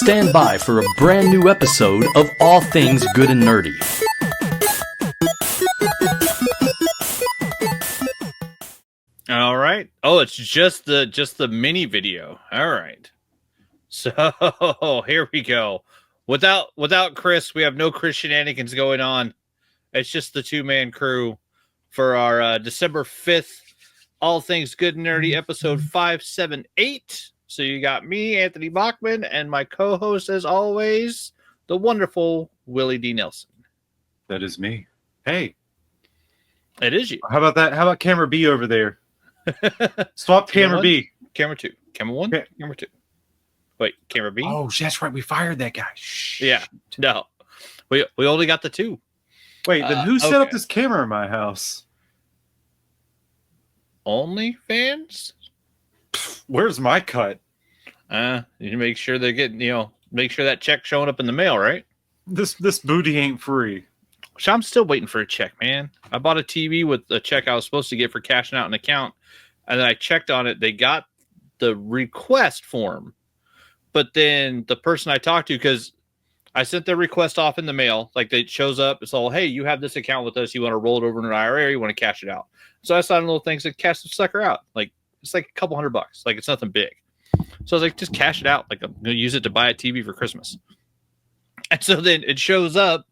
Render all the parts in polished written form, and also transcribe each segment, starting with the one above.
Stand by for a brand new episode of All Things Good and Nerdy. All right. Oh, it's just the mini video. All right. So here we go. Without Chris, we have no Chris shenanigans going on. It's just the two-man crew for our December 5th All Things Good and Nerdy episode 578. So you got me, Anthony Bachman, and my co-host, as always, the wonderful Willie D. Nelson. That is me. Hey. It is you. How about that? How about camera B over there? Swap camera B. Camera 2. Camera 1, camera 2. Wait, camera B? Oh, that's right. We fired that guy. Shh. Yeah. No. We only got the 2. Wait, then who set up this camera in my house? OnlyFans? Where's my cut? You make sure they're getting, make sure that check showing up in the mail, right? This booty ain't free. So I'm still waiting for a check, man. I bought a TV with a check I was supposed to get for cashing out an account, and then I checked on it. They got the request form, but then the person I talked to, because I sent the request off in the mail, like it shows up. It's all, hey, you have this account with us. You want to roll it over in an IRA? You want to cash it out? So I signed a little thing that cash the sucker out. Like it's like a couple $100. Like it's nothing big. So I was like, just cash it out. Like I'm gonna use it to buy a TV for Christmas. And so then it shows up,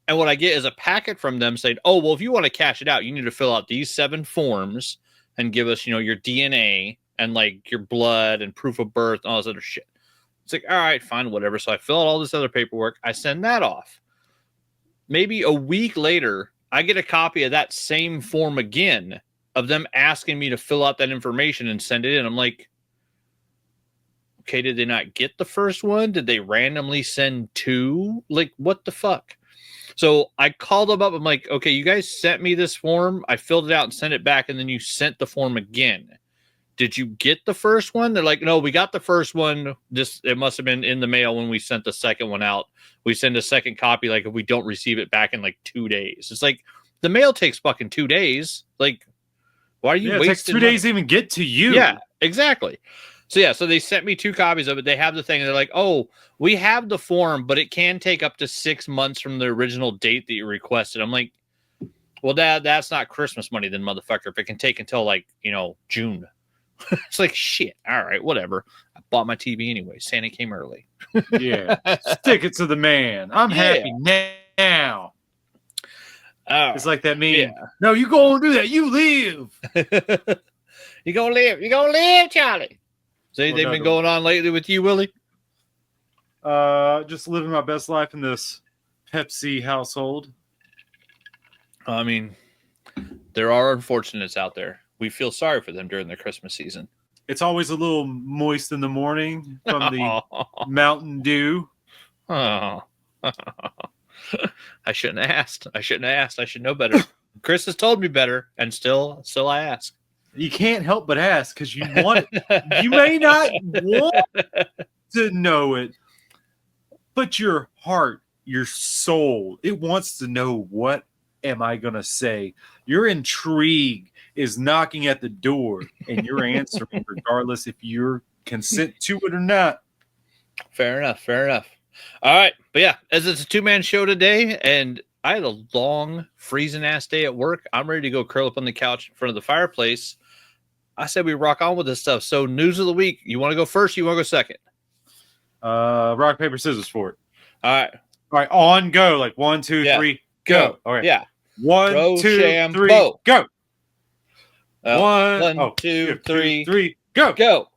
and what I get is a packet from them saying, oh, well, if you want to cash it out, you need to fill out these 7 forms and give us, your DNA and like your blood and proof of birth and all this other shit. It's like, all right, fine, whatever. So I fill out all this other paperwork. I send that off. Maybe a week later, I get a copy of that same form again of them asking me to fill out that information and send it in. I'm like, okay, did they not get the first one? Did they randomly send 2? Like, what the fuck? So I called them up. I'm like, okay, you guys sent me this form. I filled it out and sent it back, and then you sent the form again. Did you get the first one? They're like, no, we got the first one. It must have been in the mail when we sent the second one out. We send a second copy, like, if we don't receive it back in, like, 2 days. It's like, the mail takes fucking 2 days. Like, why are you wasting it takes 2 days to even get to you. Yeah, exactly. So they sent me 2 copies of it. They have the thing. And they're like, oh, we have the form, but it can take up to 6 months from the original date that you requested. I'm like, well, that's not Christmas money then, motherfucker. If it can take until, like, June. It's like, shit. All right, whatever. I bought my TV anyway. Santa came early. Yeah. Stick it to the man. I'm happy now. It's like that meme. Yeah. No, you go and do that. You live. You gonna live. You gonna live, Charlie. So anything been going on lately with you, Willie? Just living my best life in this Pepsi household. I mean, there are unfortunates out there. We feel sorry for them during the Christmas season. It's always a little moist in the morning from the Mountain Dew. Oh. I shouldn't have asked. I should know better. Chris has told me better, and still I ask. You can't help but ask because you want it. You may not want to know it, but your heart, your soul, it wants to know, what am I going to say? Your intrigue is knocking at the door, and you're answering regardless if you're consent to it or not. Fair enough. All right. But yeah, as it's a 2-man show today, and I had a long, freezing-ass day at work, I'm ready to go curl up on the couch in front of the fireplace. I said we rock on with this stuff. So news of the week. You want to go first or you want to go second? Rock, paper, scissors for it. All right. On go. Like 1, 2, 3, go. All right. Yeah. 1, 2, 3, go. 1, 2, 3, go. Go.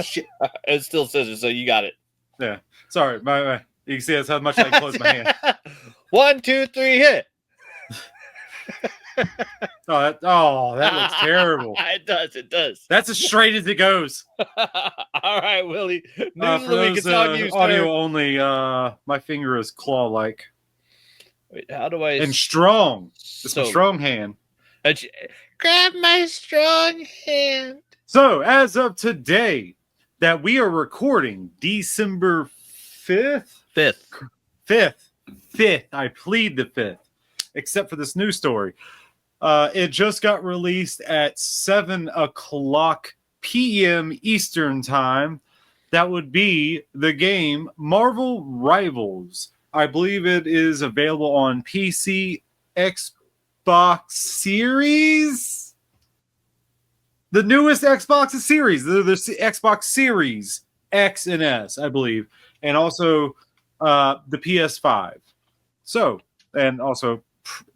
Shit. It's still scissors, so you got it. Yeah. Sorry. My. You can see that's how much I close my hand. 1, 2, 3, hit. That looks terrible. It does. That's as straight as it goes. All right, Willie. News for those audio only, my finger is claw-like. Wait, how do I? And strong. It's a strong hand. Grab my strong hand. So, as of today, that we are recording December 5th? 5th. I plead the 5th. Except for this news story. It just got released at 7 o'clock p.m. Eastern time That would be the game Marvel Rivals. I believe it is available on PC, Xbox Series. The newest Xbox Series, the Xbox Series X and S, I believe, and also the PS5. So, and also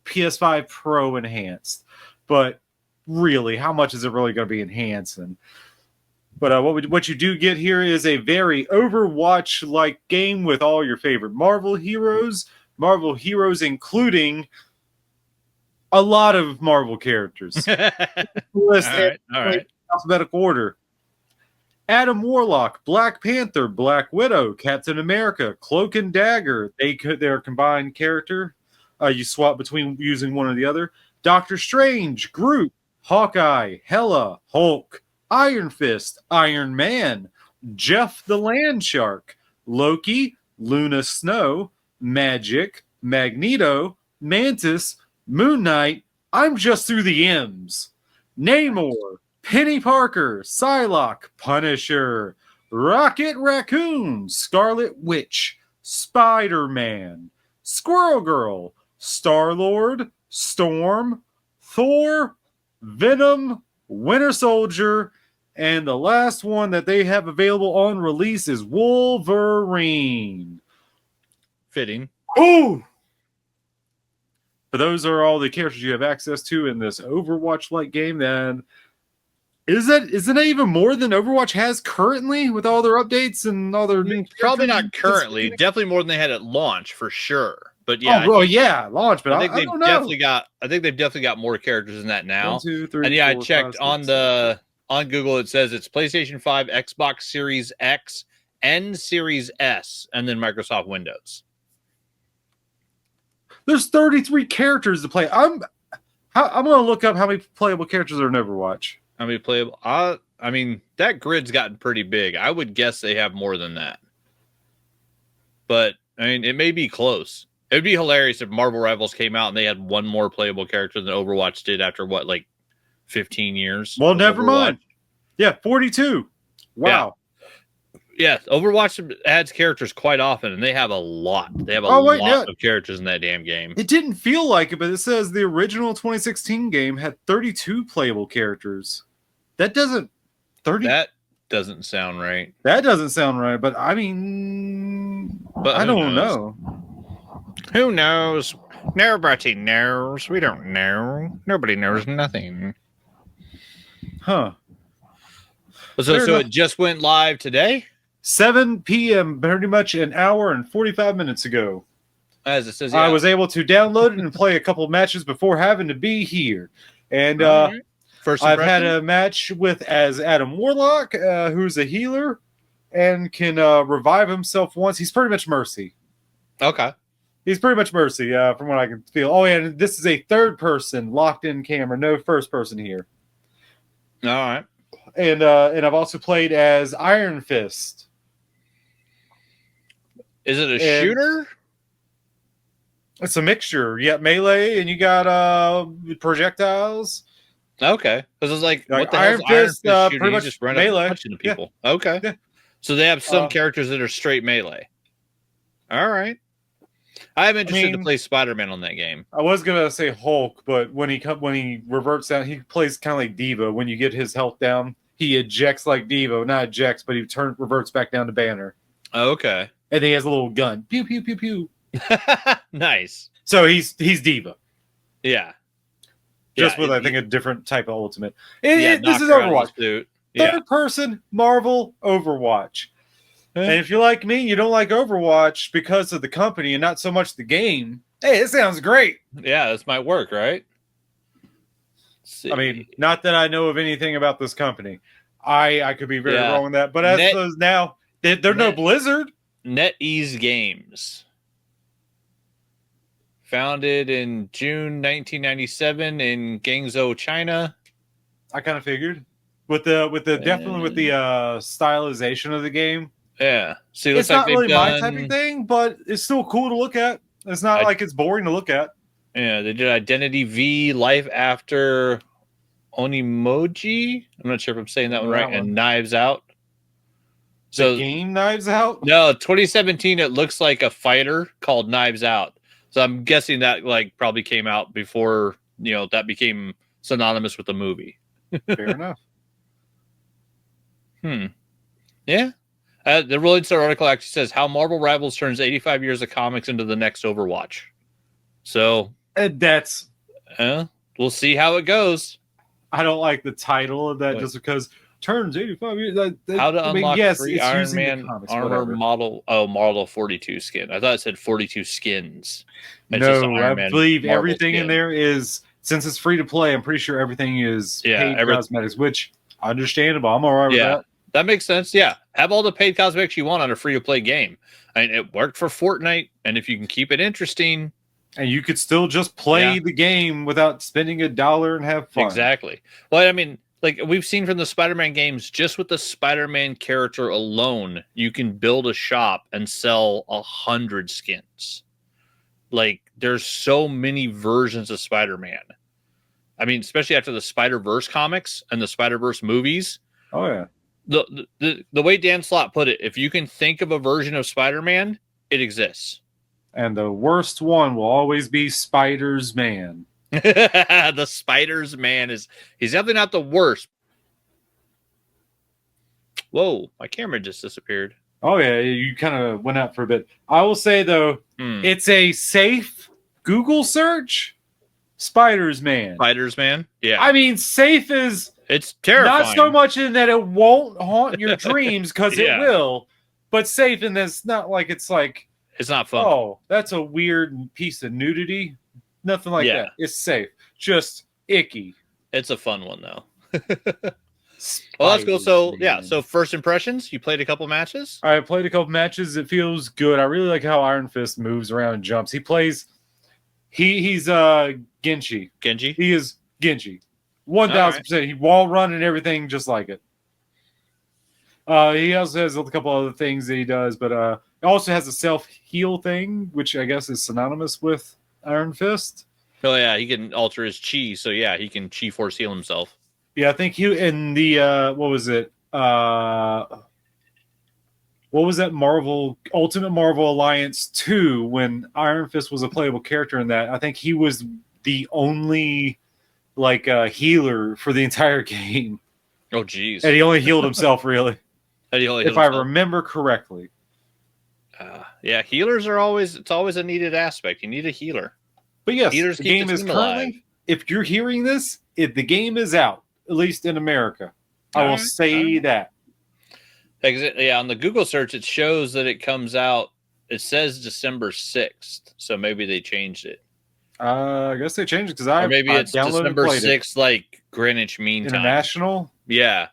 PS5 Pro enhanced. But really, how much is it really going to be enhancing? But what you do get here is a very Overwatch-like game with all your favorite Marvel heroes including a lot of Marvel characters. List all right. Alphabetical order. Adam Warlock, Black Panther, Black Widow, Captain America, Cloak and Dagger. They're a combined character. You swap between using one or the other. Doctor Strange, Groot, Hawkeye, Hela, Hulk, Iron Fist, Iron Man, Jeff the Land Shark, Loki, Luna Snow, Magic, Magneto, Mantis, Moon Knight. I'm just through the M's. Namor, Penny Parker, Psylocke, Punisher, Rocket Raccoon, Scarlet Witch, Spider-Man, Squirrel Girl, Star-Lord, Storm, Thor, Venom, Winter Soldier, and the last one that they have available on release is Wolverine. Fitting. Oh! But those are all the characters you have access to in this Overwatch-like game. Then isn't that even more than Overwatch has currently with all their updates and all their new Probably not currently. Definitely more than they had at launch for sure. But yeah, launch. But I think they've definitely got. I think they've definitely got more characters than that now. 1, 2, 3, and yeah, 4, I checked 5, 6, on Google. It says it's PlayStation 5, Xbox Series X, and Series S, and then Microsoft Windows. There's 33 characters to play. I'm going to look up how many playable characters are in Overwatch. How many playable? I mean, that grid's gotten pretty big. I would guess they have more than that. But I mean, it may be close. It would be hilarious if Marvel Rivals came out and they had one more playable character than Overwatch did after what, like 15 years? Well, never mind. Yeah, 42. Wow. Yeah, Overwatch adds characters quite often, and they have a lot. They have a lot of characters in that damn game. It didn't feel like it, but it says the original 2016 game had 32 playable characters. That doesn't sound right. That doesn't sound right, but I mean, I don't know. Who knows? Nobody knows. We don't know. Nobody knows nothing. Huh. So it just went live today? 7 p.m., pretty much an hour and 45 minutes ago. As it says, yeah. I was able to download it and play a couple matches before having to be here. And I've had a match as Adam Warlock, who's a healer and can revive himself once. He's pretty much Mercy. Okay. He's pretty much Mercy, from what I can feel. Oh, yeah, and this is a third-person locked-in camera, no first-person here. All right. And I've also played as Iron Fist. Is it a shooter? It's a mixture. You got melee and you got projectiles. Okay. Because it's like what the Iron Fist pretty much just run melee. Up punching people. Yeah. Okay. Yeah. So they have some characters that are straight melee. All right. I'm interested to play Spider-Man on that game. I was gonna say Hulk, but when he reverts down, he plays kind of like Devo. When you get his health down, he ejects like Devo. Not ejects, but he reverts back down to Banner. Okay. And then he has a little gun. Pew pew pew pew. Nice. So he's Diva. Yeah. Just with I think a different type of ultimate. This is Overwatch. Third person Marvel Overwatch. And if you're like me, you don't like Overwatch because of the company and not so much the game. Hey, it sounds great. Yeah, this might work, right? I mean, not that I know of anything about this company. I could be very wrong with that. But as those now, they're no Blizzard. NetEase Games. Founded in June 1997 in Guangzhou, China. I kind of figured. Definitely with the stylization of the game. Yeah. See, it's not really my type of thing, but it's still cool to look at. It's not like it's boring to look at. Yeah, they did Identity V, Life After Onimoji. I'm not sure if I'm saying that one right. And Knives Out. So the game Knives Out? no, 2017. It looks like a fighter called Knives Out. So I'm guessing that like probably came out before that became synonymous with the movie. Fair enough. Yeah. The Rolling Stone article actually says how Marvel Rivals turns 85 years of comics into the next Overwatch. So That's. we'll see how it goes. I don't like the title of that just because turns 85 years. How to unlock free it's Iron using Man the comics, armor whatever. model 42 skin. I thought it said 42 skins. It's just No, Iron I Man believe Marvel everything in skin. there is, since it's free to play, I'm pretty sure everything is paid cosmetics, which understandable. I'm all right with that. That makes sense. Yeah. Have all the paid cosmetics you want on a free to play game. I mean, it worked for Fortnite, and if you can keep it interesting. And you could still just play the game without spending $1 and have fun. Exactly. Well, I mean, like we've seen from the Spider-Man games, just with the Spider-Man character alone, you can build a shop and sell 100 skins. Like, there's so many versions of Spider-Man. I mean, especially after the Spider-Verse comics and the Spider-Verse movies. Oh, yeah. The way Dan Slott put it, if you can think of a version of Spider-Man, it exists. And the worst one will always be Spider's Man. The Spider's Man he's definitely not the worst. Whoa, my camera just disappeared. Oh, yeah, you kind of went out for a bit. I will say, though, it's a safe Google search. Spider's Man. Spider's Man? Yeah. I mean, safe is... It's terrifying. Not so much in that it won't haunt your dreams, because it will, but safe in this, not like it's like... It's not fun. Oh, that's a weird piece of nudity. Nothing like that. It's safe. Just icky. It's a fun one, though. Well, that's cool. So, so first impressions, you played a couple matches? I played a couple matches. It feels good. I really like how Iron Fist moves around and jumps. He plays... He's Genji. Genji? He is Genji. 1,000%. He wall run and everything just like it. He also has a couple other things that he does, but he also has a self-heal thing, which I guess is synonymous with Iron Fist. Oh, yeah. He can alter his chi, so yeah, he can chi force heal himself. Yeah, I think he in the what was it? What was that Ultimate Marvel Alliance 2 when Iron Fist was a playable character in that? I think he was the only healer for the entire game. Oh, geez. And he only healed himself, really. If I remember correctly. Yeah, healers are always a needed aspect. You need a healer. But yes, healers the game is currently, if you're hearing this, the game is out, at least in America. I will say that. Yeah, on the Google search, it shows that it comes out, it says December 6th. So maybe they changed it. I guess they changed it because maybe it's December 6th, like Greenwich Mean Time. International? Yeah.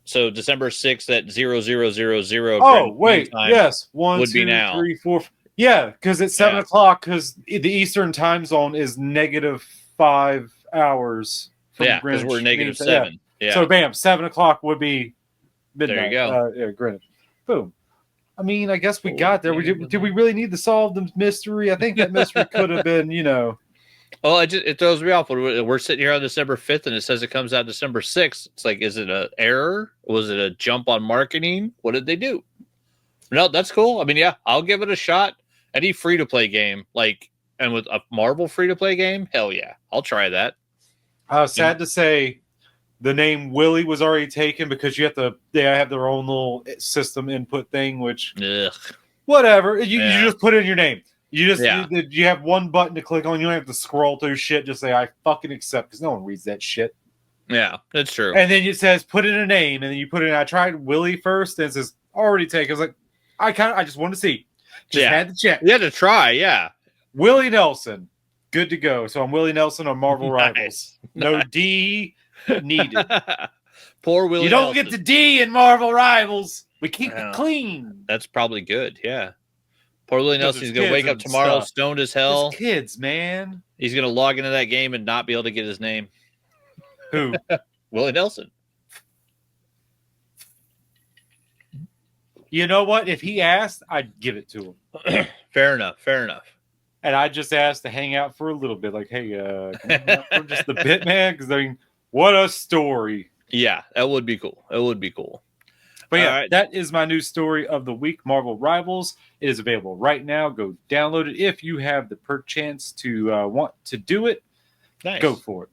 So December 6th at 0000. Oh, wait. Yes. 1, would 2, be now. 3, 4. Yeah, because it's 7 o'clock because the Eastern time zone is -5 hours. Yeah, because we're -7. Yeah. So, bam, 7 o'clock would be midnight. There you go. Greenwich. Boom. I mean, I guess we got there. Did we really need to solve the mystery? I think that mystery could have been, Well, it throws me off. We're sitting here on December 5th, and it says it comes out December 6th. It's like, is it an error? Was it a jump on marketing? What did they do? No, that's cool. I mean, yeah, I'll give it a shot. Any free-to-play game, and with a Marvel free-to-play game, hell yeah, I'll try that. Sad to say, the name Willie was already taken because they have their own little system input thing, which whatever. You just put in your name. You have one button to click on. You don't have to scroll through shit. Just say, I fucking accept, because no one reads that shit. Yeah, that's true. And then it says, put in a name, and then you put in, I tried Willie first, and it says, already taken. I was like, I just wanted to see. Had to check. You had to try, yeah. Willie Nelson. Good to go. So I'm Willie Nelson on Marvel Rivals. No D needed. Poor Willie You don't Nelson. get the D in Marvel Rivals. We keep it clean. That's probably good, yeah. Poor Willie Nelson. He's going to wake up tomorrow stoned as hell. It's kids, man. He's going to log into that game and not be able to get his name. Who? Willie Nelson. You know what? If he asked, I'd give it to him. Fair enough. And I just asked to hang out for a little bit. Like, hey, can you hang out for just a bit, man? Because, I mean, what a story. Yeah, that would be cool. It would be cool. But yeah, All right. that is my news story of the week, Marvel Rivals. It is available right now. Go download it if you have the perchance to want to do it. Nice. Go for it.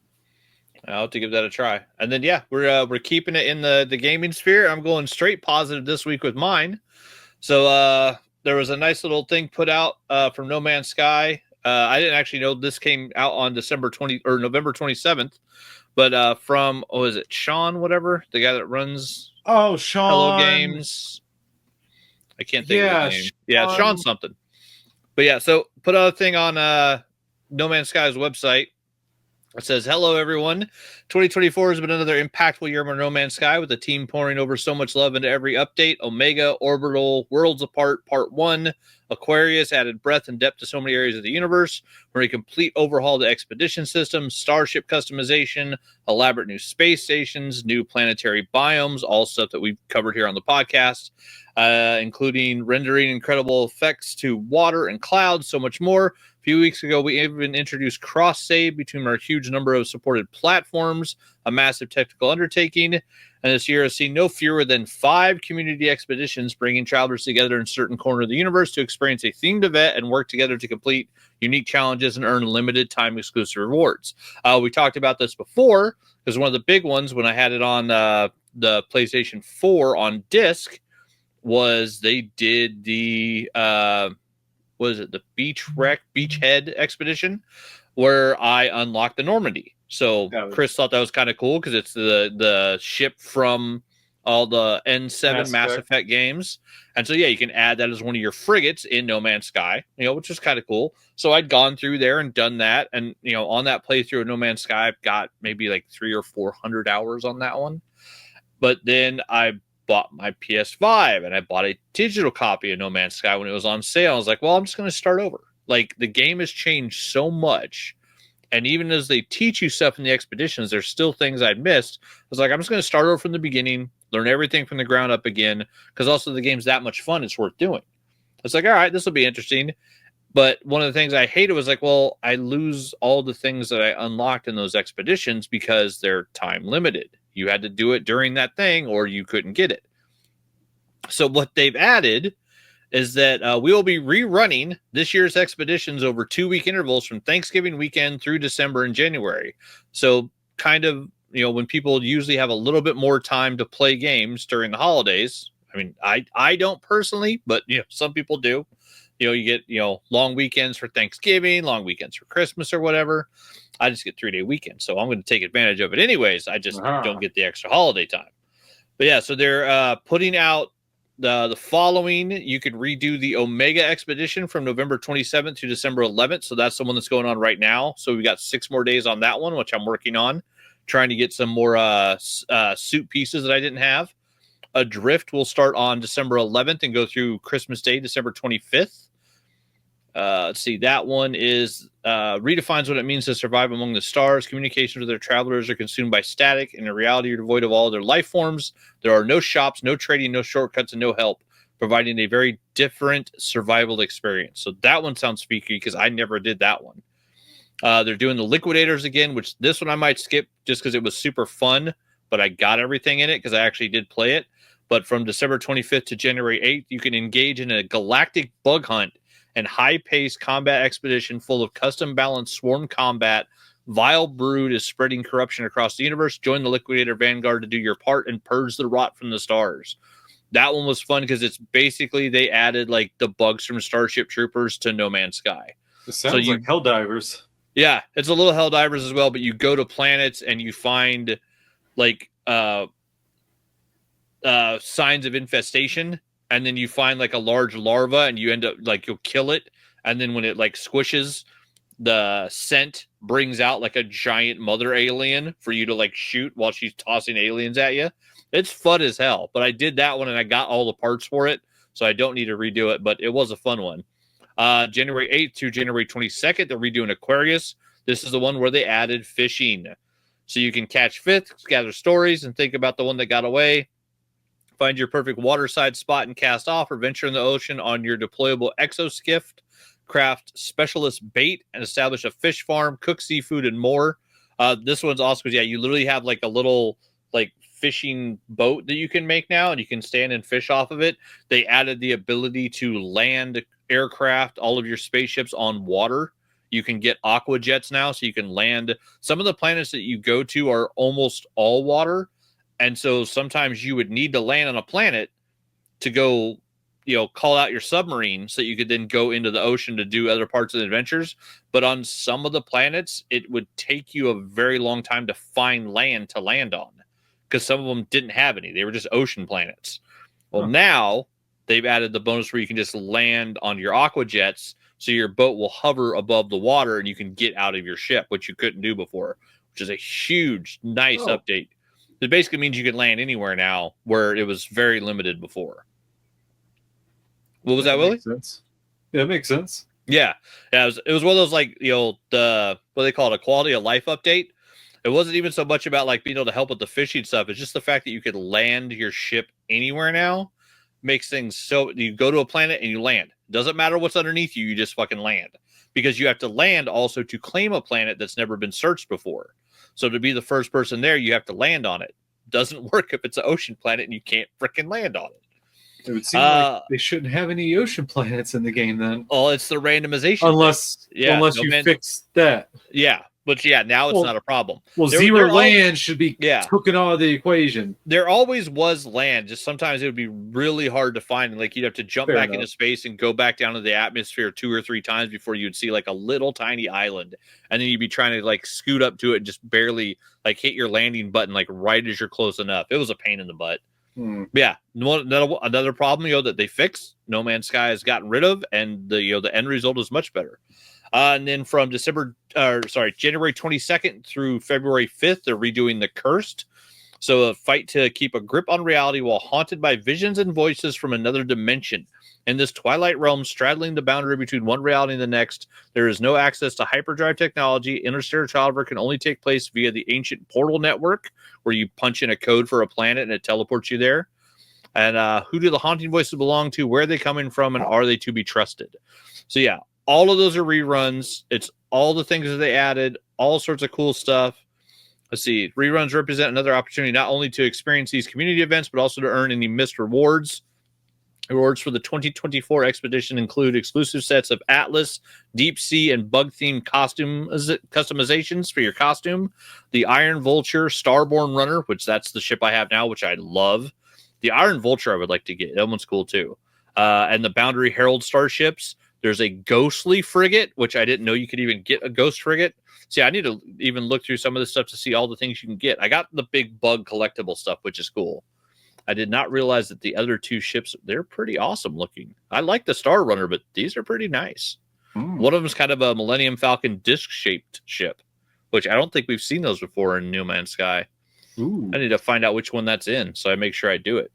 I'll have to give that a try. And then we're keeping it in the gaming sphere. I'm going straight positive this week with mine. So there was a nice little thing put out from No Man's Sky. I didn't actually know this came out on November 27th, but from is it Sean, whatever, the guy that runs Sean Hello Games. I can't think of his name. Yeah, Sean something. But yeah, so put out a thing on No Man's Sky's website. It says, hello, everyone. 2024 has been another impactful year for No Man's Sky, with the team pouring over so much love into every update. Omega, Orbital, Worlds Apart, Part 1, Aquarius added breadth and depth to so many areas of the universe. We're a complete overhaul of the expedition system, starship customization, elaborate new space stations, new planetary biomes, all stuff that we've covered here on the podcast, including rendering incredible effects to water and clouds, so much more. A few weeks ago, we even introduced cross-save between our huge number of supported platforms, a massive technical undertaking. And this year has seen no fewer than 5 community expeditions, bringing travelers together in a certain corner of the universe to experience a themed event and work together to complete unique challenges and earn limited time exclusive rewards. We talked about this before, because one of the big ones when I had it on the PlayStation 4 on disc was they did the the Beachhead expedition, where I unlocked the Normandy. So Chris thought that was kind of cool because it's the ship from all the N7 Mass Effect games. And so, yeah, you can add that as one of your frigates in No Man's Sky, which is kind of cool. So I'd gone through there and done that. And, on that playthrough of No Man's Sky, I've got maybe like 300 or 400 hours on that one. But then I bought my PS5 and I bought a digital copy of No Man's Sky when it was on sale. I was like, well, I'm just going to start over. Like, the game has changed so much. And even as they teach you stuff in the expeditions, there's still things I'd missed. I was like, I'm just going to start over from the beginning, learn everything from the ground up again, because also the game's that much fun, it's worth doing. It's like, all right, this will be interesting. But one of the things I hated was like, well, I lose all the things that I unlocked in those expeditions because they're time limited. You had to do it during that thing or you couldn't get it. So what they've added is that we will be rerunning this year's expeditions over 2-week intervals from Thanksgiving weekend through December and January. So kind of, when people usually have a little bit more time to play games during the holidays. I mean, I don't personally, but some people do. You get, long weekends for Thanksgiving, long weekends for Christmas or whatever. I just get 3-day weekends. So I'm going to take advantage of it anyways. I just don't get the extra holiday time. But yeah, so they're putting out the following. You can redo the Omega expedition from November 27th to December 11th. So that's the one that's going on right now. So we got 6 more days on that one, which I'm working on, trying to get some more suit pieces that I didn't have. Adrift will start on December 11th and go through Christmas Day, December 25th. Let's see. That one is redefines what it means to survive among the stars. Communications with their travelers are consumed by static. In reality, you're devoid of all their life forms. There are no shops, no trading, no shortcuts, and no help, providing a very different survival experience. So that one sounds spooky because I never did that one. They're doing the Liquidators again, which this one I might skip just because it was super fun, but I got everything in it because I actually did play it. But from December 25th to January 8th, you can engage in a galactic bug hunt and high-paced combat expedition full of custom-balanced swarm combat. Vile brood is spreading corruption across the universe. Join the Liquidator Vanguard to do your part and purge the rot from the stars. That one was fun because it's basically they added like the bugs from Starship Troopers to No Man's Sky. It sounds like Helldivers. Yeah, it's a little Helldivers as well, but you go to planets and you find like signs of infestation. And then you find like a large larva and you end up like you'll kill it. And then when it like squishes, the scent brings out like a giant mother alien for you to like shoot while she's tossing aliens at you. It's fun as hell. But I did that one and I got all the parts for it. So I don't need to redo it, but it was a fun one. January 8th to January 22nd, they're redoing Aquarius. This is the one where they added fishing. So you can catch fish, gather stories, and think about the one that got away. Find your perfect waterside spot and cast off, or venture in the ocean on your deployable exoskiff, craft specialist bait, and establish a fish farm, cook seafood, and more. This one's awesome because, yeah, you literally have like a little like fishing boat that you can make now, and you can stand and fish off of it. They added the ability to land aircraft, all of your spaceships on water. You can get aqua jets now, so you can land. Some of the planets that you go to are almost all water, and so sometimes you would need to land on a planet to go, call out your submarine so that you could then go into the ocean to do other parts of the adventures. But on some of the planets, it would take you a very long time to find land to land on, because some of them didn't have any. They were just ocean planets. Well, now they've added the bonus where you can just land on your aqua jets, so your boat will hover above the water and you can get out of your ship, which you couldn't do before, which is a huge, nice update. It basically means you can land anywhere now, where it was very limited before. What was that, Willie? Makes sense. Yeah, it makes sense. Yeah. It was one of those, like, the, what they call it, a quality of life update. It wasn't even so much about like being able to help with the fishing stuff. It's just the fact that you could land your ship anywhere now makes things so you go to a planet and you land. Doesn't matter what's underneath you, you just fucking land. Because you have to land also to claim a planet that's never been searched before. So to be the first person there, you have to land on it. Doesn't work if it's an ocean planet and you can't freaking land on it. It would seem like they shouldn't have any ocean planets in the game then. Oh, it's the randomization. Unless you fix that. Yeah. But yeah, now it's not a problem. Well, zero land should be taken out of the equation. There always was land. Just sometimes it would be really hard to find. Like, you'd have to jump back into space and go back down to the atmosphere 2 or 3 times before you'd see like a little tiny island. And then you'd be trying to like scoot up to it and just barely like hit your landing button like right as you're close enough. It was a pain in the butt. Yeah, another problem that they fixed. No Man's Sky has gotten rid of, and the end result is much better. And then from January 22nd through February 5th, they're redoing The Cursed. So a fight to keep a grip on reality while haunted by visions and voices from another dimension. In this twilight realm straddling the boundary between one reality and the next, there is no access to hyperdrive technology. Interstellar travel can only take place via the ancient portal network, where you punch in a code for a planet and it teleports you there. And who do the haunting voices belong to? Where are they coming from? And are they to be trusted? So yeah, all of those are reruns. It's all the things that they added, all sorts of cool stuff. Let's see. Reruns represent another opportunity not only to experience these community events, but also to earn any missed rewards. Rewards for the 2024 expedition include exclusive sets of Atlas, Deep Sea, and bug-themed costume customizations for your costume. The Iron Vulture Starborn Runner, which that's the ship I have now, which I love. The Iron Vulture I would like to get. That one's cool too. And the Boundary Herald starships. There's a Ghostly frigate, which I didn't know you could even get a ghost frigate. See, I need to even look through some of this stuff to see all the things you can get. I got the big bug collectible stuff, which is cool. I did not realize that the other 2 ships, they're pretty awesome looking. I like the Star Runner, but these are pretty nice. One of them is kind of a Millennium Falcon disc-shaped ship, which I don't think we've seen those before in No Man's Sky. Ooh. I need to find out which one that's in, so I make sure I do it.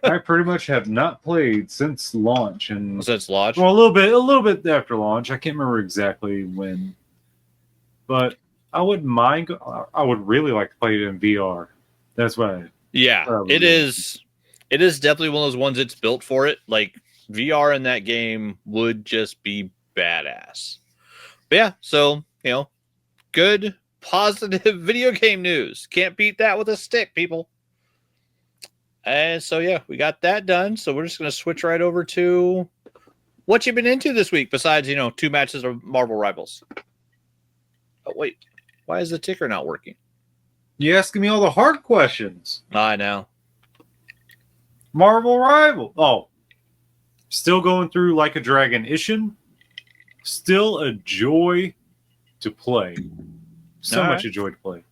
I pretty much have not played since launch, and since launch, well, a little bit after launch. I can't remember exactly when, but I wouldn't mind. I would really like to play it in VR. That's why. Yeah, it is. It is definitely one of those ones that's built for it. Like, VR in that game would just be badass. But yeah, so good, positive video game news. Can't beat that with a stick, people. And so yeah, we got that done. So we're just gonna switch right over to what you've been into this week, besides 2 matches of Marvel Rivals. Oh wait, why is the ticker not working? You asking me all the hard questions. I know. Marvel Rival. Oh, still going through Like a Dragon Ishin. Still a joy to play. So much a joy to play.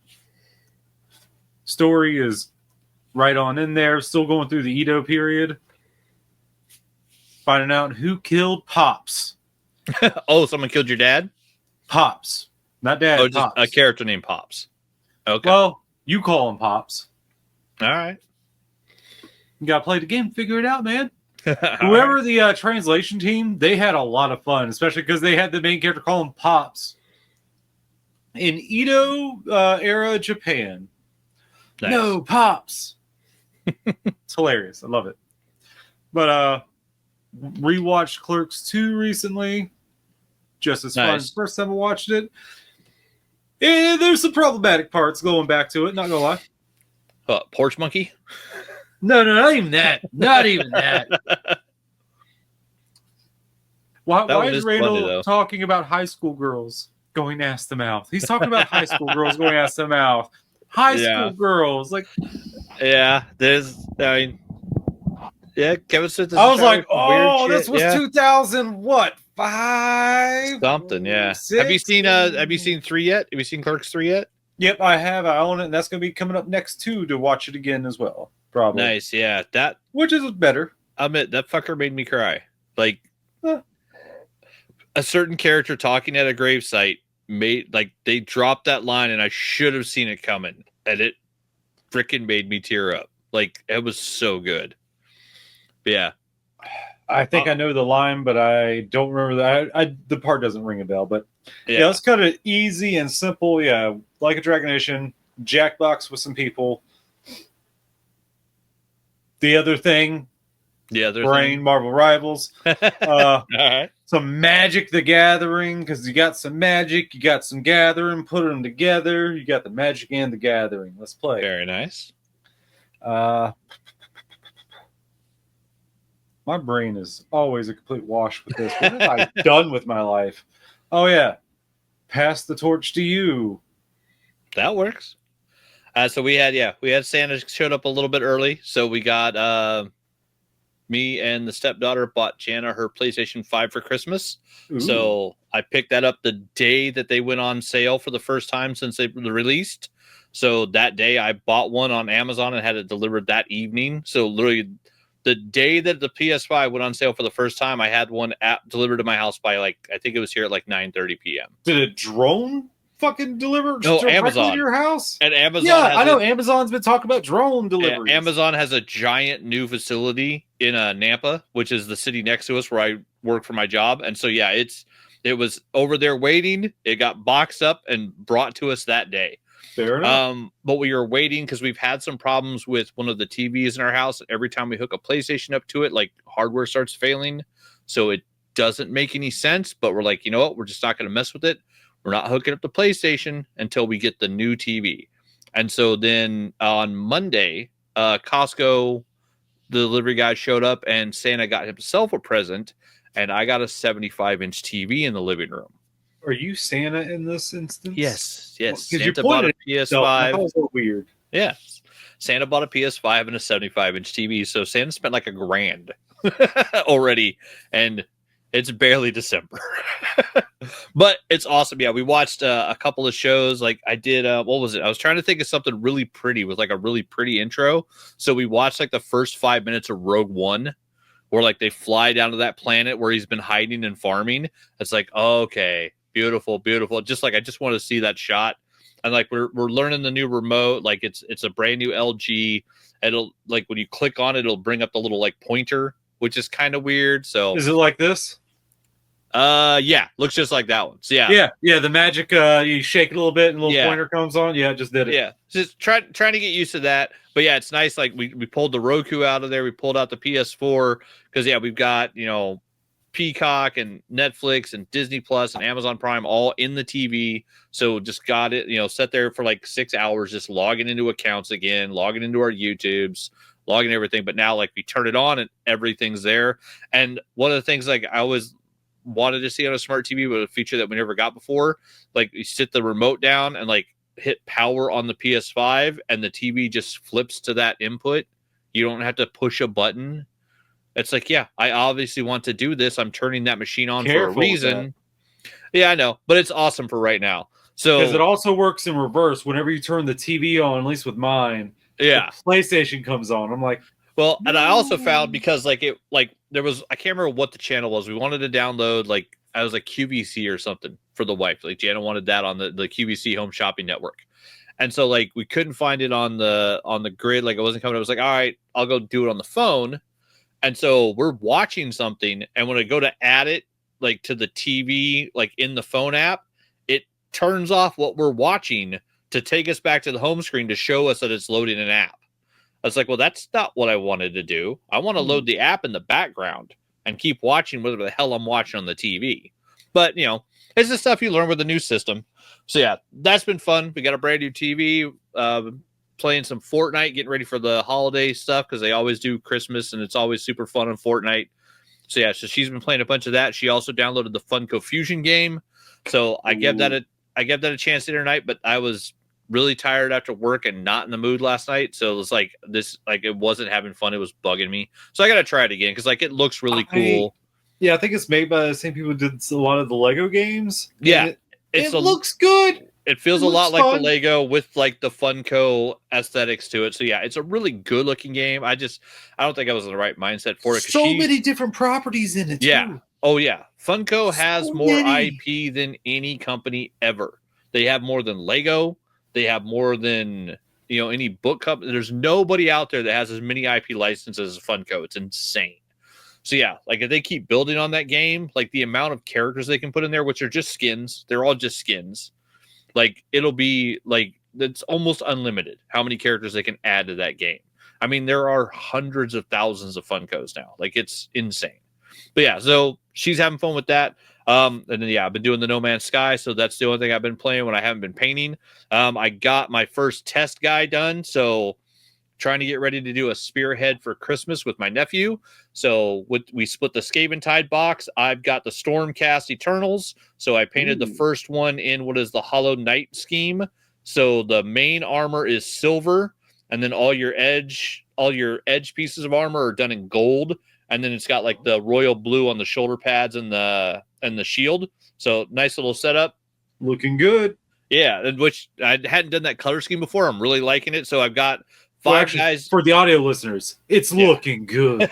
Story is right on in there. Still going through the Edo period. Finding out who killed Pops. Oh, someone killed your dad? Pops. Not dad, just Pops. A character named Pops. Okay. Well, you call him Pops. All right. You got to play the game, figure it out, man. Whoever the translation team, they had a lot of fun, especially because they had the main character call him Pops. In Edo era Japan. Nice. No, Pops. It's hilarious. I love it. But rewatched Clerks 2 recently. Just as fun as the first time I watched it. And there's some problematic parts going back to it, not gonna lie. Porch monkey? No, not even that. Not even that. Why is Randall talking about high school girls going ass to mouth? He's talking about high school girls going ass to mouth. High school girls, like, yeah. Kevin Smith. I was like, oh, this was 2000 what? 5 something, yeah. 6? Have you seen 3 yet? Have you seen Clerks 3 yet? Yep, I have. I own it, and that's going to be coming up next too to watch it again as well. Probably. Nice, yeah. Which is better. I admit that fucker made me cry. Like a certain character talking at a gravesite they dropped that line, and I should have seen it coming, and it freaking made me tear up. Like, it was so good. But yeah. I think I know the line, but I don't remember that. The part doesn't ring a bell, but yeah, it's kind of easy and simple. Yeah, like a Dragonation, Jackbox with some people. The other thing, Marvel Rivals. All right. Some Magic the Gathering, because you got some Magic, you got some Gathering, put them together. You got the Magic and the Gathering. Let's play. Very nice. My brain is always a complete wash with this. What have I done with my life? Oh, yeah. Pass the torch to you. That works. So we had Santa showed up a little bit early. So we got me and the stepdaughter bought Jana her PlayStation 5 for Christmas. Ooh. So I picked that up the day that they went on sale for the first time since they were released. So that day I bought one on Amazon and had it delivered that evening. So literally the day that the PS5 went on sale for the first time, I had one delivered to my house by I think it was here at 9:30 p.m. Did a drone fucking deliver? No, Amazon to your house. And Amazon. Yeah, I know Amazon's been talking about drone deliveries. Amazon has a giant new facility in Nampa, which is the city next to us where I work for my job. And so yeah, it was over there waiting. It got boxed up and brought to us that day. Fair enough. But we were waiting because we've had some problems with one of the TVs in our house. Every time we hook a PlayStation up to it, hardware starts failing. So it doesn't make any sense. But we're like, you know what? We're just not going to mess with it. We're not hooking up the PlayStation until we get the new TV. And so then on Monday, Costco, the delivery guy showed up and Santa got himself a present. And I got a 75-inch TV in the living room. Are you Santa in this instance? Yes. Santa bought a PS5. That was so weird. Yeah. Santa bought a PS5 and a 75-inch TV. So Santa spent $1,000 already. And it's barely December. But it's awesome. Yeah, we watched a couple of shows. I did, what was it? I was trying to think of something really pretty with a really pretty intro. So we watched the first 5 minutes of Rogue One, where they fly down to that planet where he's been hiding and farming. It's okay. Beautiful. Just I just want to see that shot. And we're learning the new remote. It's a brand new LG. It'll when you click on it, it'll bring up the little pointer, which is kind of weird. So is it like this? Yeah, looks just like that one. So yeah. The magic. You shake it a little bit, and a little pointer comes on. Yeah, just did it. Yeah, just trying to get used to that. But yeah, it's nice. We pulled the Roku out of there. We pulled out the PS4 because we've got Peacock and Netflix and Disney Plus and Amazon Prime all in the TV. So just got it, sat there for 6 hours, just logging into accounts again, logging into our YouTubes, logging everything. But now we turn it on and everything's there. And one of the things I always wanted to see on a smart TV, but a feature that we never got before, you sit the remote down and hit power on the PS5 and the TV just flips to that input. You don't have to push a button. It's yeah, I obviously want to do this. I'm turning that machine on for a reason. Yeah, I know, but it's awesome for right now. So because it also works in reverse. Whenever you turn the TV on, at least with mine, the PlayStation comes on. I'm like, well, and I also found because there was, I can't remember what the channel was. We wanted to download I was QVC or something for the wife. Jana wanted that on the QVC home shopping network. And so we couldn't find it on the grid. It wasn't coming. I was all right, I'll go do it on the phone. And so we're watching something, and when I go to add it to the TV, in the phone app, it turns off what we're watching to take us back to the home screen to show us that it's loading an app. I was well, that's not what I wanted to do. I want to load the app in the background and keep watching whatever the hell I'm watching on the TV. But, it's the stuff you learn with the new system. So, yeah, that's been fun. We got a brand new TV. playing some Fortnite, getting ready for the holiday stuff because they always do Christmas and it's always super fun on Fortnite. So yeah, so she's been playing a bunch of that. She also downloaded the Funko Fusion game. So I gave that a chance the other night, but I was really tired after work and not in the mood last night. So it was like it wasn't having fun. It was bugging me. So I got to try it again because like it looks really cool. Yeah, I think it's made by the same people who did a lot of the Lego games. Yeah, it looks good. It feels a lot like fun. the Lego with like the Funko aesthetics to it. So yeah, it's a really good looking game. I don't think I was in the right mindset for it. So many different properties in it. Yeah. Too. Oh yeah. Funko has So more many. IP than any company ever. They have more than Lego. They have more than any book company. There's nobody out there that has as many IP licenses as Funko. It's insane. So yeah, like if they keep building on that game, like the amount of characters they can put in there, which are just skins, they're all just skins. Like it'll be like it's almost unlimited how many characters they can add to that game. I mean, there are hundreds of thousands of Funkos now. Like it's insane. But yeah, so she's having fun with that. And then yeah, I've been doing the No Man's Sky, so that's the only thing I've been playing when I haven't been painting. I got my first test guy done, so trying to get ready to do a spearhead for Christmas with my nephew. So we split the Skaven Tide box. I've got the Stormcast Eternals. So I painted the first one in what is the Hollow Knight scheme. So the main armor is silver, and then all your edge pieces of armor are done in gold. And then it's got like the royal blue on the shoulder pads and the shield. So nice little setup. Looking good. Yeah, which I hadn't done that color scheme before. I'm really liking it. So I've got five guys for the audio listeners. It's looking good.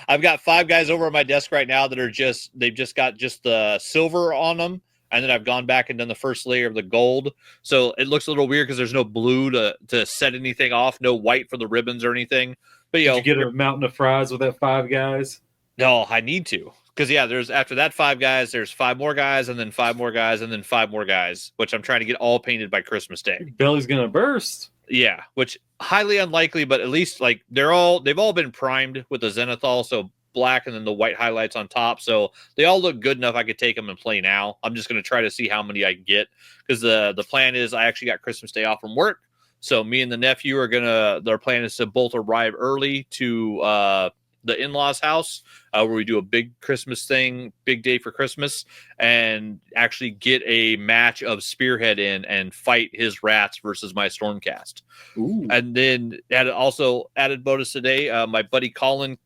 I've got 5 guys over on my desk right now that are they've just got just the silver on them, and then I've gone back and done the first layer of the gold. So it looks a little weird because there's no blue to set anything off, no white for the ribbons or anything. But Did you get a mountain of fries with that 5 guys? No, I need to. Because yeah, there's after that 5 guys, there's 5 more guys, and then 5 more guys, and then 5 more guys, which I'm trying to get all painted by Christmas Day. Your belly's gonna burst. Yeah, which highly unlikely, but at least like they've all been primed with the zenithal, so black and then the white highlights on top. So they all look good enough I could take them and play now. I'm just gonna try to see how many I can get because the plan is I actually got Christmas Day off from work. So me and the nephew their plan is to both arrive early to the in-laws house where we do a big Christmas thing, big day for Christmas, and actually get a match of Spearhead in and fight his rats versus my Stormcast. Ooh. And then added bonus today, my buddy Colin,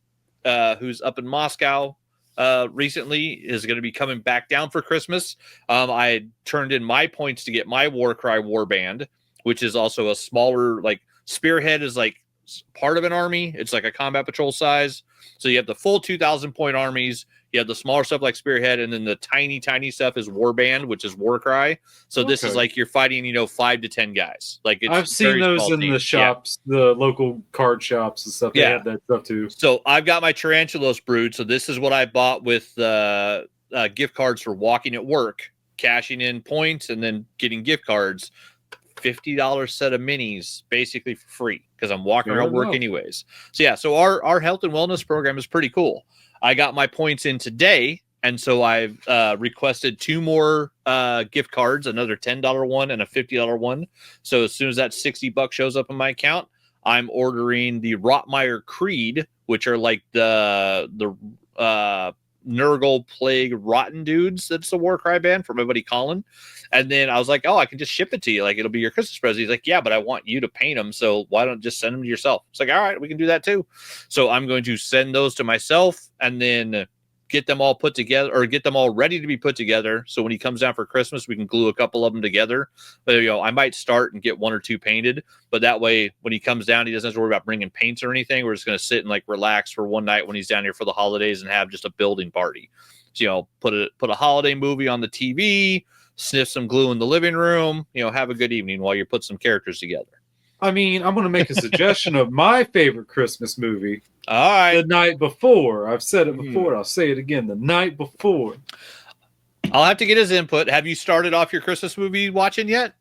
who's up in Moscow recently, is going to be coming back down for Christmas. I turned in my points to get my Warcry warband, which is also a smaller, like Spearhead is like part of an army. It's like a combat patrol size. So you have the full 2,000 point armies. You have the smaller stuff like Spearhead, and then the tiny stuff is Warband, which is Warcry. So this is like you're fighting, 5 to 10 guys. Like it's I've seen those in the shops, the local card shops and stuff. They have that stuff too. So I've got my Tarantulos brood. So this is what I bought with gift cards for walking at work, cashing in points, and then getting gift cards. $50 set of minis basically for free because I'm walking around work anyways. So yeah, so our health and wellness program is pretty cool. I got my points in today, and so I've requested 2 more gift cards, another $10 one and a $50 one. So as soon as that $60 shows up in my account, I'm ordering the Rotmeyer Creed, which are like the Nurgle Plague Rotten dudes. That's the Warcry band for my buddy Colin. And then I was like, I can just ship it to you. Like, it'll be your Christmas present. He's like, yeah, but I want you to paint them. So why don't just send them to yourself? It's like, all right, we can do that too. So I'm going to send those to myself and then get them all put together or get them all ready to be put together. So when he comes down for Christmas, we can glue a couple of them together. But, I might start and get 1 or 2 painted. But that way, when he comes down, he doesn't have to worry about bringing paints or anything. We're just going to sit and like relax for one night when he's down here for the holidays and have just a building party. So, put a holiday movie on the TV, sniff some glue in the living room, have a good evening while you put some characters together. I mean, I'm going to make a suggestion of my favorite Christmas movie. All right. The Night Before. I've said it before. I'll say it again. The Night Before. I'll have to get his input. Have you started off your Christmas movie watching yet?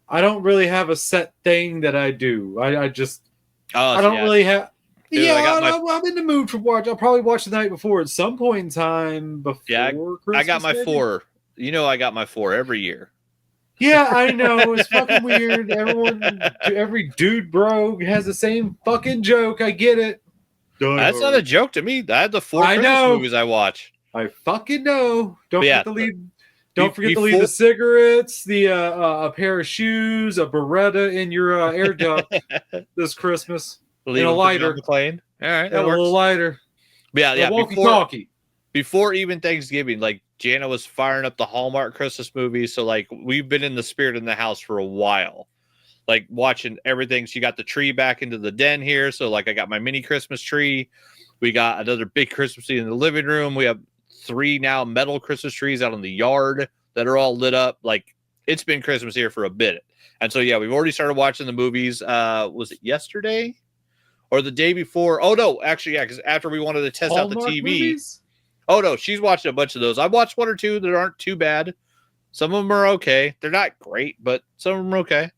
I don't really have a set thing that I do. I don't really have. Dude, I'm in the mood for watch. I'll probably watch The Night Before at some point in time before Christmas. I got my 4. I got my 4 every year. Yeah, I know. It's fucking weird. Every dude bro has the same fucking joke. I get it. That's not a joke to me. I have the 4 I Christmas know. movies I watch. I fucking know. Don't Yeah, forget to leave. Don't forget to leave before- the cigarettes, the a pair of shoes, a Beretta in your air duct this Christmas, Leave and a them for John lighter, McClane. All right, and that a works. little lighter, But yeah, a yeah. walkie-talkie. Before even Thanksgiving, like Jana was firing up the Hallmark Christmas movies. So like we've been in the spirit in the house for a while, like watching everything. She got the tree back into the den here. So like I got my mini Christmas tree. We got another big Christmas tree in the living room. We have 3 now metal Christmas trees out in the yard that are all lit up. Like it's been Christmas here for a bit. And so, yeah, we've already started watching the movies. Was it yesterday or the day before? Oh, no, actually, yeah, because after we wanted to test out the TV. Movies? Oh, no, she's watched a bunch of those. I've watched 1 or 2 that aren't too bad. Some of them are okay. They're not great, but some of them are okay.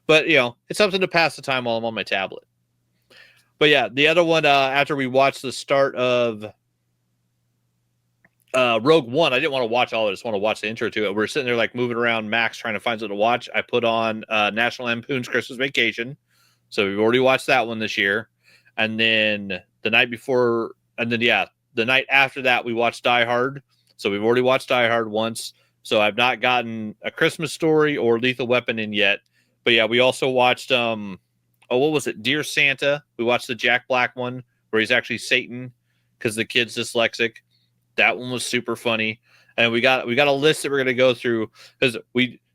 But, you know, it's something to pass the time while I'm on my tablet. But, yeah, the other one, after we watched the start of Rogue One, I didn't want to watch all of it. I just want to watch the intro to it. We're sitting there like moving around Max trying to find something to watch. I put on National Lampoon's Christmas Vacation. So we've already watched that one this year. And then the night before, and then, yeah, the night after that, we watched Die Hard. So we've already watched Die Hard once. So I've not gotten A Christmas Story or Lethal Weapon in yet. But yeah, we also watched, what was it? Dear Santa. We watched the Jack Black one where he's actually Satan because the kid's dyslexic. That one was super funny. And we got a list that we're going to go through because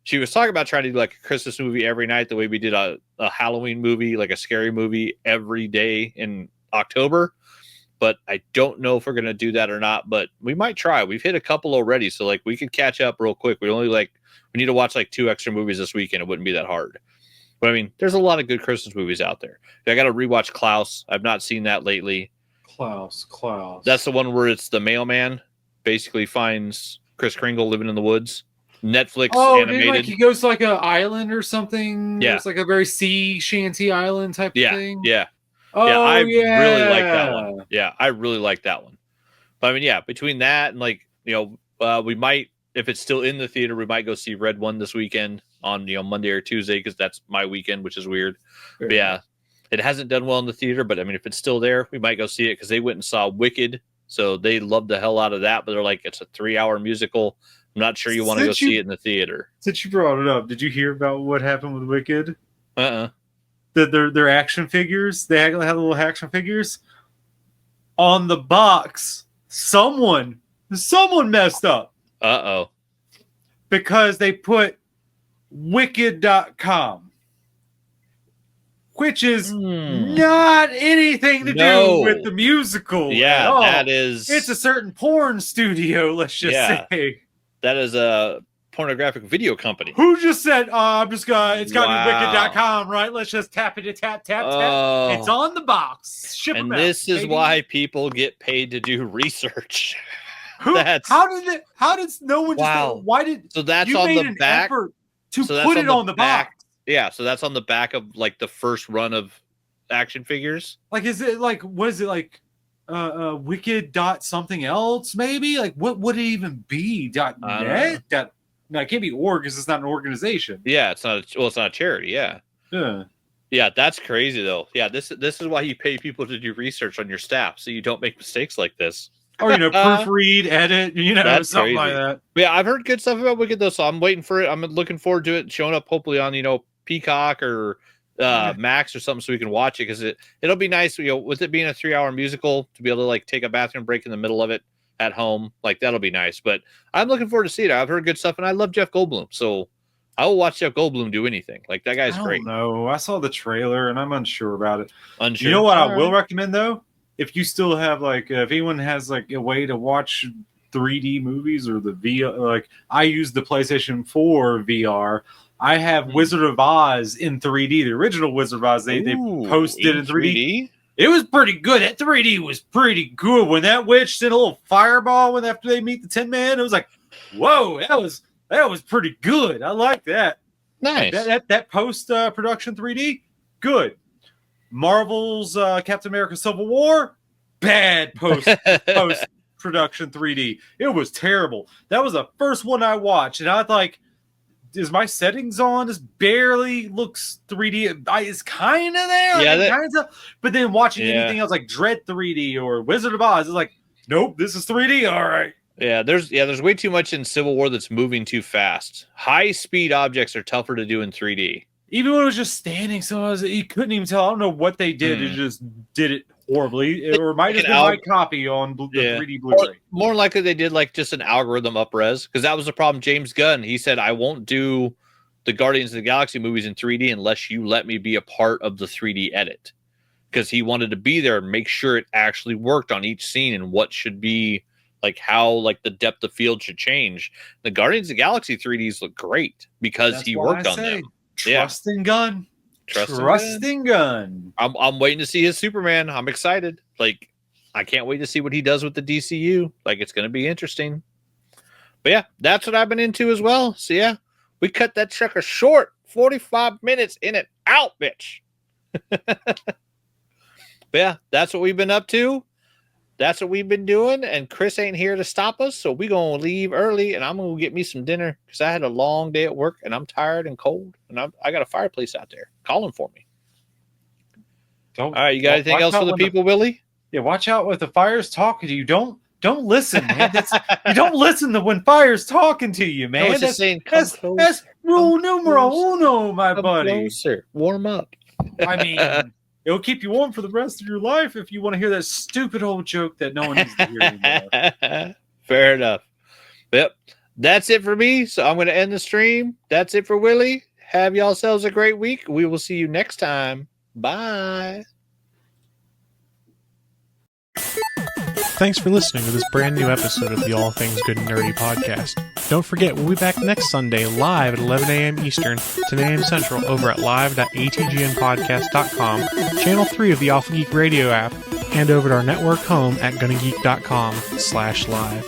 she was talking about trying to do like a Christmas movie every night, the way we did a Halloween movie, like a scary movie every day in October. But I don't know if we're going to do that or not, but we might try. We've hit a couple already. So like we could catch up real quick. We need to watch like 2 extra movies this weekend. It wouldn't be that hard. But I mean, there's a lot of good Christmas movies out there. I got to rewatch Klaus. I've not seen that lately. Klaus. That's the one where it's the mailman basically finds Kris Kringle living in the woods. Netflix animated. Like he goes to like an island or something. Yeah. It's like a very sea shanty island type of thing. Yeah. Oh, yeah, I really like that one. Yeah, I really like that one. But I mean, yeah, between that and like, you know, we might, if it's still in the theater, we might go see Red One this weekend on, you know, Monday or Tuesday because that's my weekend, which is weird. But yeah, it hasn't done well in the theater, but I mean, if it's still there, we might go see it because they went and saw Wicked. So they loved the hell out of that, but they're like, it's a 3-hour musical. I'm not sure you want to go see it in the theater. Since you brought it up, did you hear about what happened with Wicked? Uh-uh. Their action figures, they had little action figures. On the box, someone messed up. Uh-oh. Because they put wicked.com. Which is not anything to do with the musical. Yeah, that is. It's a certain porn studio, let's just say. That is a pornographic video company. Who just said, I'm just gonna, it's gotta be wicked.com, right? Let's just tap it, tap. It's on the box. Ship and them out, this is baby. why people get paid to do research. How did no one just, why did, so that's you on made the an back effort to put it on the box? Yeah, so that's on the back of like the first run of action figures. Like, is it like, what is it like? Wicked dot something else maybe? Like, what would it even be? .net? No, it can't be org because it's not an organization. Yeah, it's not. It's not a charity. Yeah. Yeah, that's crazy though. Yeah, this is why you pay people to do research on your staff so you don't make mistakes like this. Or proofread, edit, that's something crazy. like that. Yeah, I've heard good stuff about Wicked though, so I'm waiting for it. I'm looking forward to it showing up hopefully on Peacock or Max or something so we can watch it because it'll be nice, with it being a 3-hour musical to be able to like take a bathroom break in the middle of it at home. Like that'll be nice. But I'm looking forward to seeing it. I've heard good stuff and I love Jeff Goldblum, so I will watch Jeff Goldblum do anything. Like that guy's great. No, I saw the trailer and I'm unsure about it. Unsure. You know what I will recommend though? If you still have like, if anyone has like a way to watch 3D movies or the VR, like I use the PlayStation 4 VR. I have Wizard of Oz in 3D. The original Wizard of Oz, they posted in 3D. It was pretty good. That 3D was pretty good. When that witch did a little fireball after they meet the Tin Man, it was like, whoa, that was pretty good. I like that. Nice. That post production 3D, good. Marvel's Captain America: Civil War, bad post production 3D. It was terrible. That was the first one I watched, and I was like, is my settings on? This barely looks 3D. It's kind of there. Yeah, kind of. But then watching anything else like Dread 3D or Wizard of Oz, it's like, nope, this is 3D. All right. Yeah, there's way too much in Civil War that's moving too fast. High speed objects are tougher to do in 3D. Even when it was just standing, so you couldn't even tell. I don't know what they did. It just did it horribly. Or might have been my copy on the 3D Blu-ray. More likely they did like just an algorithm up-res, because that was the problem. James Gunn, he said, I won't do the Guardians of the Galaxy movies in 3D unless you let me be a part of the 3D edit. Because he wanted to be there and make sure it actually worked on each scene and what should be, like how like the depth of field should change. The Guardians of the Galaxy 3Ds look great because he worked on them. Trusting Gunn. Trusting Gunn. I'm waiting to see his Superman. I'm excited. Like, I can't wait to see what he does with the DCU. Like, it's going to be interesting. But yeah, that's what I've been into as well. So yeah, we cut that sucker short. 45 minutes in and out, bitch. But yeah, that's what we've been up to. That's what we've been doing, and Chris ain't here to stop us, so we're going to leave early, and I'm going to get me some dinner because I had a long day at work, and I'm tired and cold, and I got a fireplace out there calling for me. All right, you got anything else for the people, Willie? Yeah, watch out with the fire's talking to you. Don't listen, man. You don't listen to when fire's talking to you, man. That's rule numero uno, my buddy. Closer. Warm up. I mean... It'll keep you warm for the rest of your life if you want to hear that stupid old joke that no one needs to hear anymore. Fair enough. Yep. That's it for me. So I'm going to end the stream. That's it for Willie. Have yourselves a great week. We will see you next time. Bye. Thanks for listening to this brand new episode of the All Things Good and Nerdy podcast. Don't forget, we'll be back next Sunday live at 11 a.m. Eastern, 10 a.m. Central over at live.atgnpodcast.com, channel 3 of the Alpha Geek radio app, and over at our network home at gonnageek.com/live.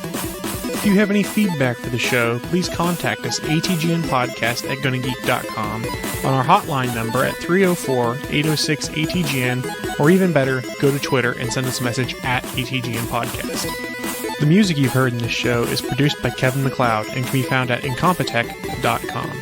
If you have any feedback for the show, please contact us atgnpodcast@gonnageek.com, on our hotline number at 304-806-ATGN, or even better, go to Twitter and send us a message at ATGN Podcast. The music you've heard in this show is produced by Kevin MacLeod and can be found at incompetech.com.